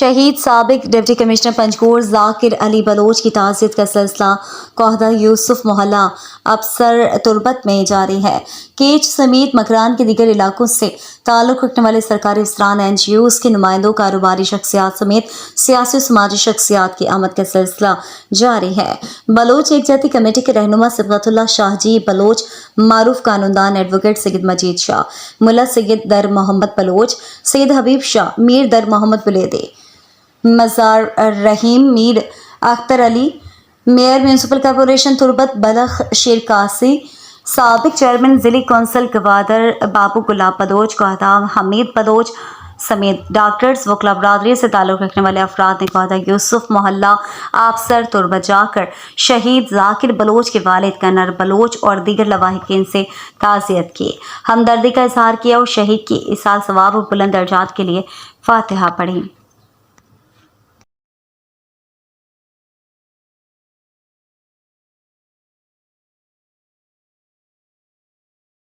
شہید سابق deputy commissioner Panjgur ذاکر علی بلوچ کی تعزیت کا سلسلہ قوہدہ یوسف محلہ ابسر تربت میں جاری ہے۔ کیچ سمیت مکران کے دیگر علاقوں سے تعلق رکھنے والے سرکاری افسران، NGOs کے نمائندوں، کاروباری شخصیات سمیت سیاسی و سماجی شخصیات کی آمد کا سلسلہ جاری ہے۔ بلوچ یکجہتی کمیٹی کے رہنما صبغت اللہ شاہ جی بلوچ، معروف قانوندان ایڈوکیٹ سید مجید شاہ، ملا سید در محمد بلوچ، سید حبیب شاہ، میر در محمد بلیدی، مزار رحیم، میر اختر علی، میئر میونسپل کارپوریشن تربت بلخ شیر قاسی، سابق چیئرمین ضلعی کونسل گوادر بابو گلاب بلوچ، قوہدہ حمید بلوچ سمیت ڈاکٹرز، وکلاء برادری سے تعلق رکھنے والے افراد نے قوہدہ یوسف محلہ آبسر تربت جا کر شہید ذاکر بلوچ کے والد کنر بلوچ اور دیگر لواحقین سے تعزیت کی، ہمدردی کا اظہار کیا اور شہید کی ایصال ثواب و بلند درجات کے لیے فاتحہ پڑھی۔